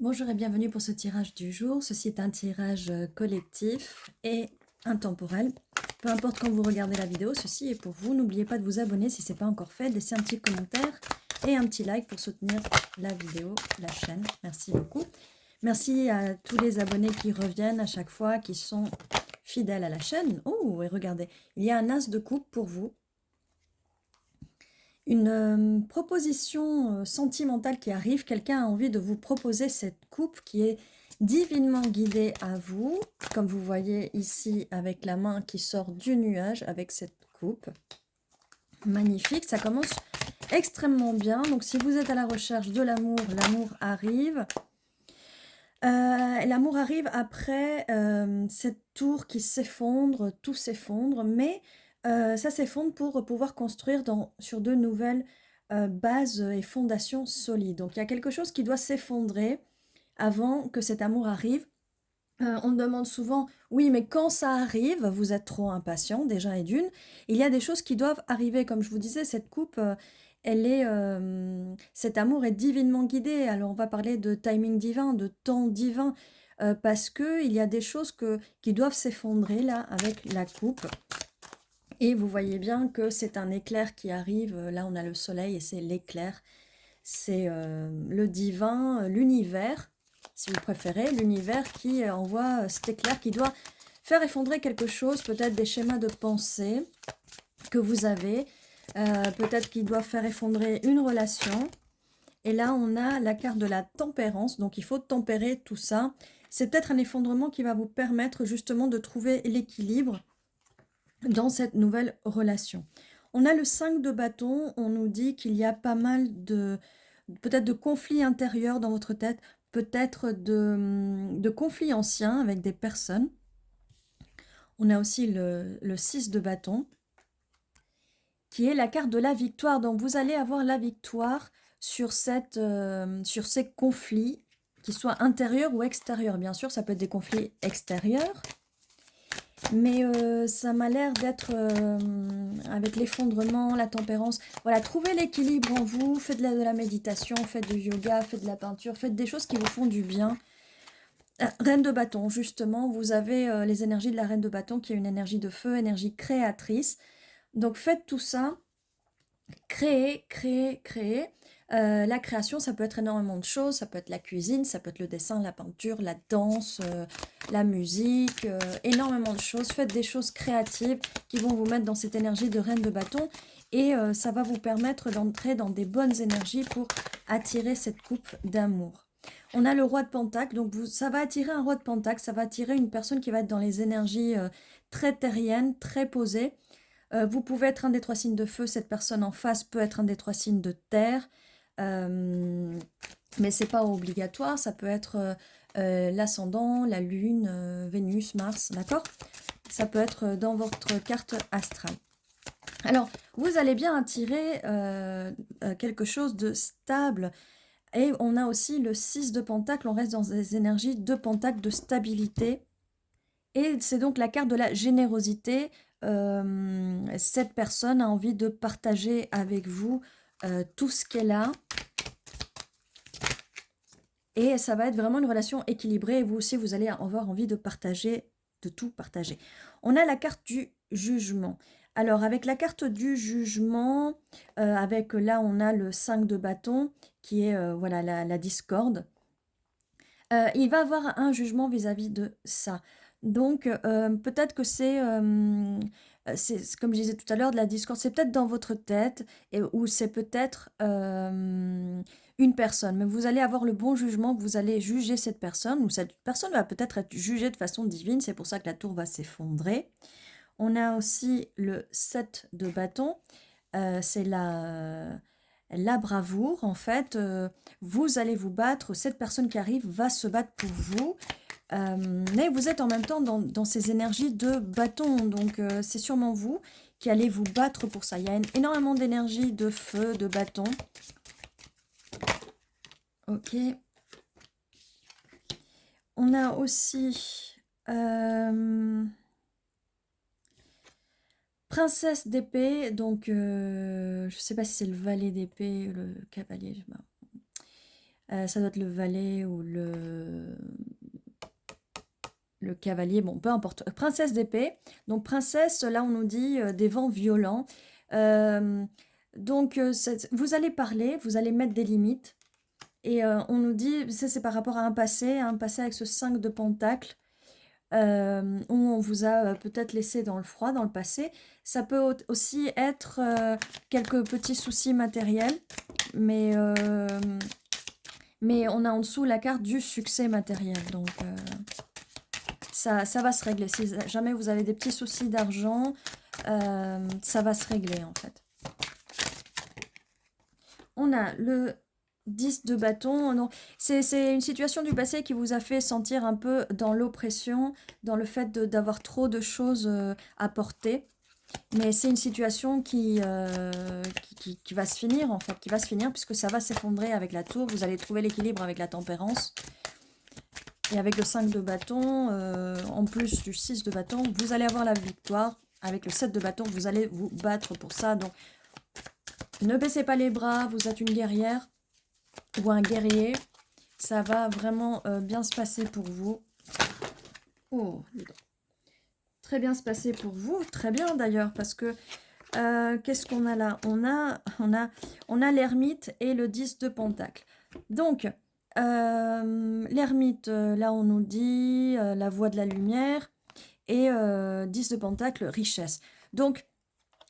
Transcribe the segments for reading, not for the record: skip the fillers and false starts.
Bonjour et bienvenue pour ce tirage du jour. Ceci est un tirage collectif et intemporel. Peu importe quand vous regardez la vidéo, ceci est pour vous. N'oubliez pas de vous abonner si ce n'est pas encore fait. Laissez un petit commentaire et un petit like pour soutenir la vidéo, la chaîne. Merci beaucoup. Merci à tous les abonnés qui reviennent à chaque fois, qui sont fidèles à la chaîne. Oh, et regardez, il y a un as de coupe pour vous. Une proposition sentimentale qui arrive, quelqu'un a envie de vous proposer cette coupe qui est divinement guidée à vous, comme vous voyez ici avec la main qui sort du nuage avec cette coupe. Magnifique, ça commence extrêmement bien. Donc si vous êtes à la recherche de l'amour, l'amour arrive. L'amour arrive après cette tour qui s'effondre, tout s'effondre, mais ça s'effondre pour pouvoir construire sur de nouvelles bases et fondations solides. Donc il y a quelque chose qui doit s'effondrer avant que cet amour arrive. On me demande souvent, oui, mais quand ça arrive, vous êtes trop impatient déjà et d'une. Il y a des choses qui doivent arriver, comme je vous disais, cette coupe, cet amour est divinement guidé. Alors on va parler de timing divin, de temps divin, parce que il y a des choses qui doivent s'effondrer là avec la coupe. Et vous voyez bien que c'est un éclair qui arrive. Là, on a le soleil et c'est l'éclair. C'est le divin, l'univers, si vous préférez, l'univers qui envoie cet éclair qui doit faire effondrer quelque chose, peut-être des schémas de pensée que vous avez, peut-être qu'il doit faire effondrer une relation. Et là, on a la carte de la tempérance, donc il faut tempérer tout ça. C'est peut-être un effondrement qui va vous permettre justement de trouver l'équilibre dans cette nouvelle relation. On a le 5 de bâton, on nous dit qu'il y a pas mal peut-être de conflits intérieurs dans votre tête, peut-être de conflits anciens avec des personnes. On a aussi le 6 de bâton, qui est la carte de la victoire. Donc vous allez avoir la victoire sur ces conflits, qu'ils soient intérieurs ou extérieurs. Bien sûr, ça peut être des conflits extérieurs, mais ça m'a l'air d'être avec l'effondrement, la tempérance. Voilà, trouvez l'équilibre en vous, faites de la méditation, faites du yoga, faites de la peinture, faites des choses qui vous font du bien. Reine de bâton, justement, vous avez les énergies de la reine de bâton qui est une énergie de feu, énergie créatrice. Donc faites tout ça, créez, créez, créez. La création, ça peut être énormément de choses, ça peut être la cuisine, ça peut être le dessin, la peinture, la danse, la musique, énormément de choses. Faites des choses créatives qui vont vous mettre dans cette énergie de reine de bâton et ça va vous permettre d'entrer dans des bonnes énergies pour attirer cette coupe d'amour. On a le roi de Pentacle, donc ça va attirer un roi de Pentacle, ça va attirer une personne qui va être dans les énergies très terriennes, très posées. Vous pouvez être un des 3 signes de feu, cette personne en face peut être un des 3 signes de terre, mais c'est pas obligatoire, ça peut être l'ascendant, la lune, Vénus, Mars, d'accord? Ça peut être dans votre carte astrale. Alors, vous allez bien attirer quelque chose de stable. Et on a aussi le 6 de Pentacle, on reste dans des énergies de Pentacle, de stabilité. Et c'est donc la carte de la générosité. Cette personne a envie de partager avec vous tout ce qu'elle a. Et ça va être vraiment une relation équilibrée. Et vous aussi, vous allez avoir envie de partager, de tout partager. On a la carte du jugement. Alors, avec la carte du jugement, avec là, on a le 5 de bâton, qui est voilà, la discorde. Il va avoir un jugement vis-à-vis de ça. Donc, peut-être que c'est comme je disais tout à l'heure, de la discorde, c'est peut-être dans votre tête, ou c'est peut-être une personne. Mais vous allez avoir le bon jugement, vous allez juger cette personne, ou cette personne va peut-être être jugée de façon divine, c'est pour ça que la tour va s'effondrer. On a aussi le 7 de bâton, c'est la bravoure, en fait. Vous allez vous battre, cette personne qui arrive va se battre pour vous. Mais vous êtes en même temps dans ces énergies de bâton, donc c'est sûrement vous qui allez vous battre pour ça. Il y a énormément d'énergie de feu, de bâton. Ok. On a aussi princesse d'épée, donc je ne sais pas si c'est le valet d'épée, le cavalier. Ça doit être le valet ou le cavalier, bon, peu importe. Princesse d'épée. Donc, princesse, là, on nous dit des vents violents. Euh, donc, vous allez parler, vous allez mettre des limites. Et on nous dit, ça c'est par rapport à un passé avec ce 5 de pentacle, où on vous a peut-être laissé dans le froid dans le passé. Ça peut aussi être quelques petits soucis matériels, mais on a en dessous la carte du succès matériel. Donc ça va se régler. Si jamais vous avez des petits soucis d'argent, ça va se régler en fait. On a le 10 de bâton. Non, c'est une situation du passé qui vous a fait sentir un peu dans l'oppression, dans le fait d'avoir trop de choses à porter. Mais c'est une situation qui va se finir en fait, qui va se finir puisque ça va s'effondrer avec la tour. Vous allez trouver l'équilibre avec la tempérance. Et avec le 5 de bâton, en plus du 6 de bâton, vous allez avoir la victoire. Avec le 7 de bâton, vous allez vous battre pour ça. Donc, ne baissez pas les bras, vous êtes une guerrière ou un guerrier. Ça va vraiment bien se passer pour vous. Oh, très bien se passer pour vous. Très bien d'ailleurs, parce que qu'est-ce qu'on a là? On a l'ermite et le 10 de pentacle. Donc, l'ermite, là on nous dit la voie de la lumière, et 10 de pentacle, richesse. Donc,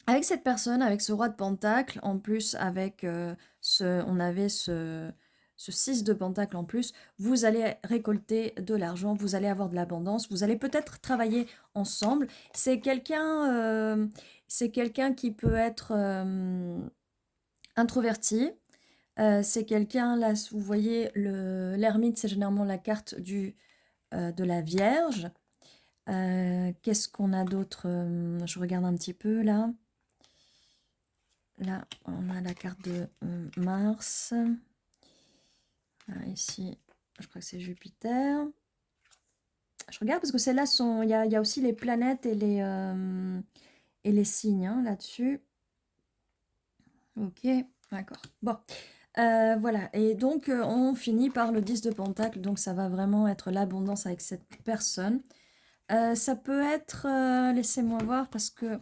avec cette personne, avec ce roi de pentacle, en plus avec on avait ce 6 de pentacle en plus, vous allez récolter de l'argent, vous allez avoir de l'abondance, vous allez peut-être travailler ensemble. C'est quelqu'un qui peut être introverti. C'est quelqu'un, là, vous voyez, l'ermite, c'est généralement la carte de la Vierge. Qu'est-ce qu'on a d'autre? Je regarde un petit peu, là. Là, on a la carte de Mars. Ici, je crois que c'est Jupiter. Je regarde parce que celles-là sont... Il y a aussi les planètes et les signes hein, là-dessus. Ok, d'accord. Bon, voilà. Et donc, on finit par le 10 de pentacle. Donc, ça va vraiment être l'abondance avec cette personne. Ça peut être... Laissez-moi voir parce que...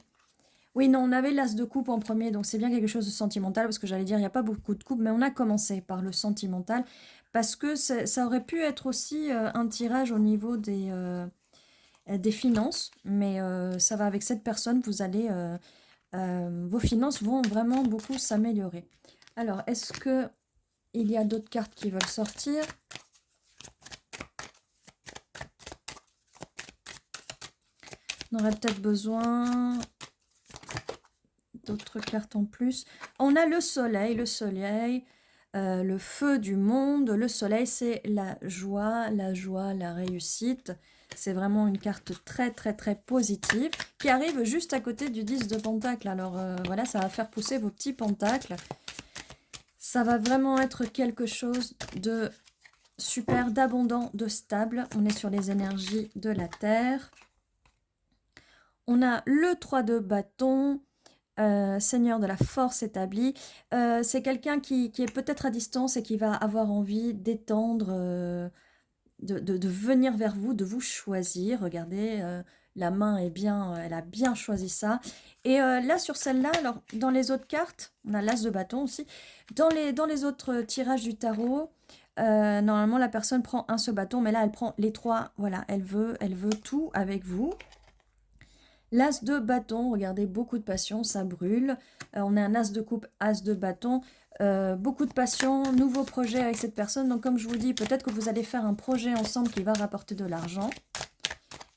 Oui, non, on avait l'as de coupe en premier, donc c'est bien quelque chose de sentimental, parce que j'allais dire, il n'y a pas beaucoup de coupes, mais on a commencé par le sentimental, parce que ça aurait pu être aussi un tirage au niveau des finances, mais ça va avec cette personne, vous allez, vos finances vont vraiment beaucoup s'améliorer. Alors, est-ce que il y a d'autres cartes qui veulent sortir? On aurait peut-être besoin d'autres cartes en plus. On a le soleil, le feu du monde. Le soleil, c'est la joie, la réussite. C'est vraiment une carte très, très, très positive qui arrive juste à côté du 10 de pentacle. Alors voilà, ça va faire pousser vos petits pentacles. Ça va vraiment être quelque chose de super, d'abondant, de stable. On est sur les énergies de la Terre. On a le 3 de bâton. Seigneur de la force établie. C'est quelqu'un qui est peut-être à distance et qui va avoir envie d'étendre, de venir vers vous, de vous choisir. Regardez, la main est bien, elle a bien choisi ça. Et là, sur celle-là, alors dans les autres cartes, on a l'as de bâton aussi. Dans les autres tirages du tarot, normalement, la personne prend un seul bâton, mais là, elle prend les trois. Voilà, elle veut tout avec vous. L'as de bâton, regardez, beaucoup de passion, ça brûle. On a un as de coupe, as de bâton. Beaucoup de passion, nouveau projet avec cette personne. Donc comme je vous dis, peut-être que vous allez faire un projet ensemble qui va rapporter de l'argent.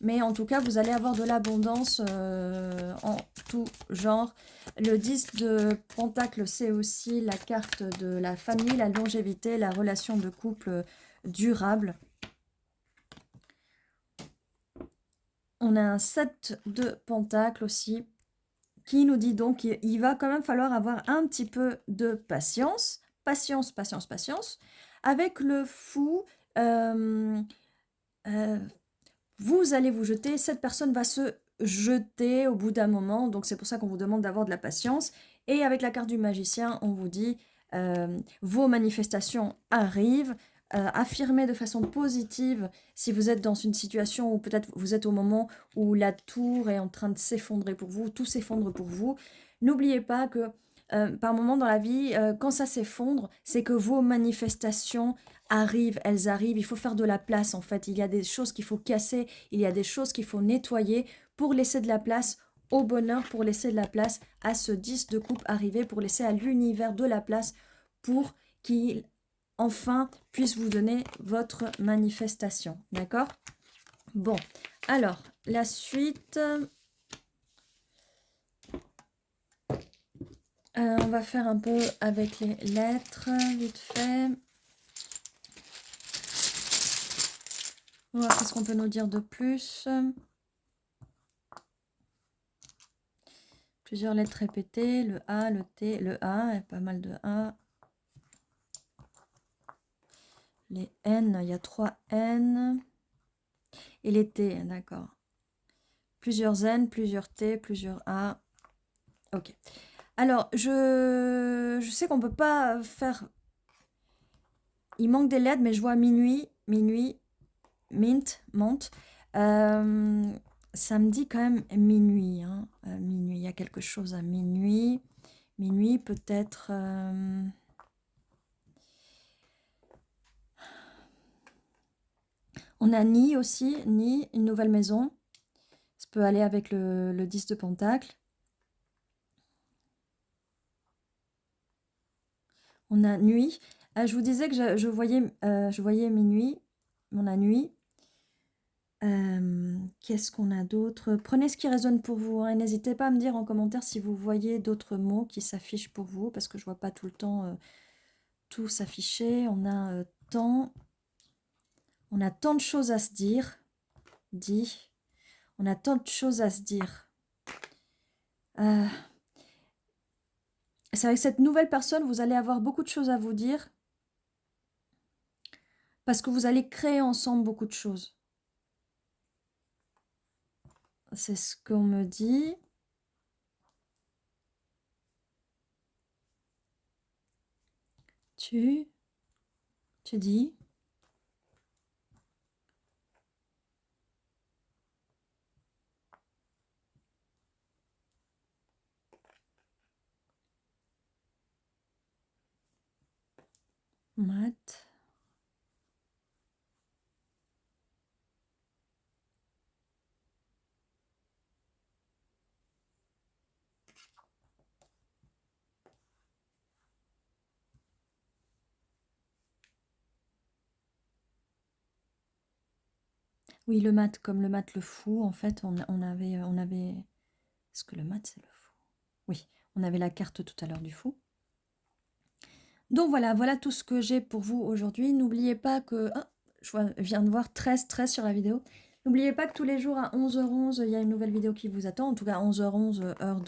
Mais en tout cas, vous allez avoir de l'abondance en tout genre. Le 10 de pentacle, c'est aussi la carte de la famille, la longévité, la relation de couple durable. On a un 7 de pentacle aussi, qui nous dit donc qu'il va quand même falloir avoir un petit peu de patience. Patience, patience, patience. Avec le fou, vous allez vous jeter, cette personne va se jeter au bout d'un moment, donc c'est pour ça qu'on vous demande d'avoir de la patience. Et avec la carte du magicien, on vous dit, vos manifestations arrivent. Affirmez de façon positive si vous êtes dans une situation où peut-être vous êtes au moment où la tour est en train de s'effondrer pour vous, tout s'effondre pour vous. N'oubliez pas que par moment dans la vie, quand ça s'effondre, c'est que vos manifestations arrivent, elles arrivent. Il faut faire de la place en fait. Il y a des choses qu'il faut casser, il y a des choses qu'il faut nettoyer pour laisser de la place au bonheur, pour laisser de la place à ce 10 de coupe arrivé, pour laisser à l'univers de la place pour qu'il enfin puisse vous donner votre manifestation. D'accord? Bon, alors, la suite. On va faire un peu avec les lettres, vite fait. On va voir ce qu'on peut nous dire de plus. Plusieurs lettres répétées, le A, le T, le A, il y a pas mal de A. Les N, il y a 3 N. Et les T, d'accord. Plusieurs N, plusieurs T, plusieurs A. Ok. Alors, je sais qu'on ne peut pas faire... Il manque des lettres, mais je vois minuit, mint, monte. Ça me dit quand même minuit. Hein. Minuit, il y a quelque chose à minuit. Minuit, peut-être... On a Ni aussi, Ni, une nouvelle maison. Ça peut aller avec le 10 de Pentacle. On a Nuit. Je vous disais que je voyais minuit. On a Nuit. Qu'est-ce qu'on a d'autre? Prenez ce qui résonne pour vous. Hein, et n'hésitez pas à me dire en commentaire si vous voyez d'autres mots qui s'affichent pour vous. Parce que je ne vois pas tout le temps tout s'afficher. On a temps. On a tant de choses à se dire. Dit. On a tant de choses à se dire. C'est avec cette nouvelle personne, vous allez avoir beaucoup de choses à vous dire. Parce que vous allez créer ensemble beaucoup de choses. C'est ce qu'on me dit. Tu dis. Mat. Oui, le mat, comme le mat le fou, en fait, on avait... Est-ce que le mat, c'est le fou? Oui, on avait la carte tout à l'heure du fou. Donc voilà tout ce que j'ai pour vous aujourd'hui. N'oubliez pas que... Ah, je viens de voir 13 sur la vidéo. N'oubliez pas que tous les jours à 11h11, il y a une nouvelle vidéo qui vous attend. En tout cas, 11h11, heure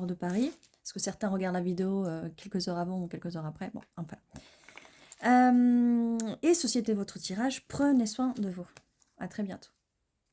de Paris. Parce que certains regardent la vidéo quelques heures avant ou quelques heures après. Bon, enfin. Et ceci était votre tirage. Prenez soin de vous. À très bientôt.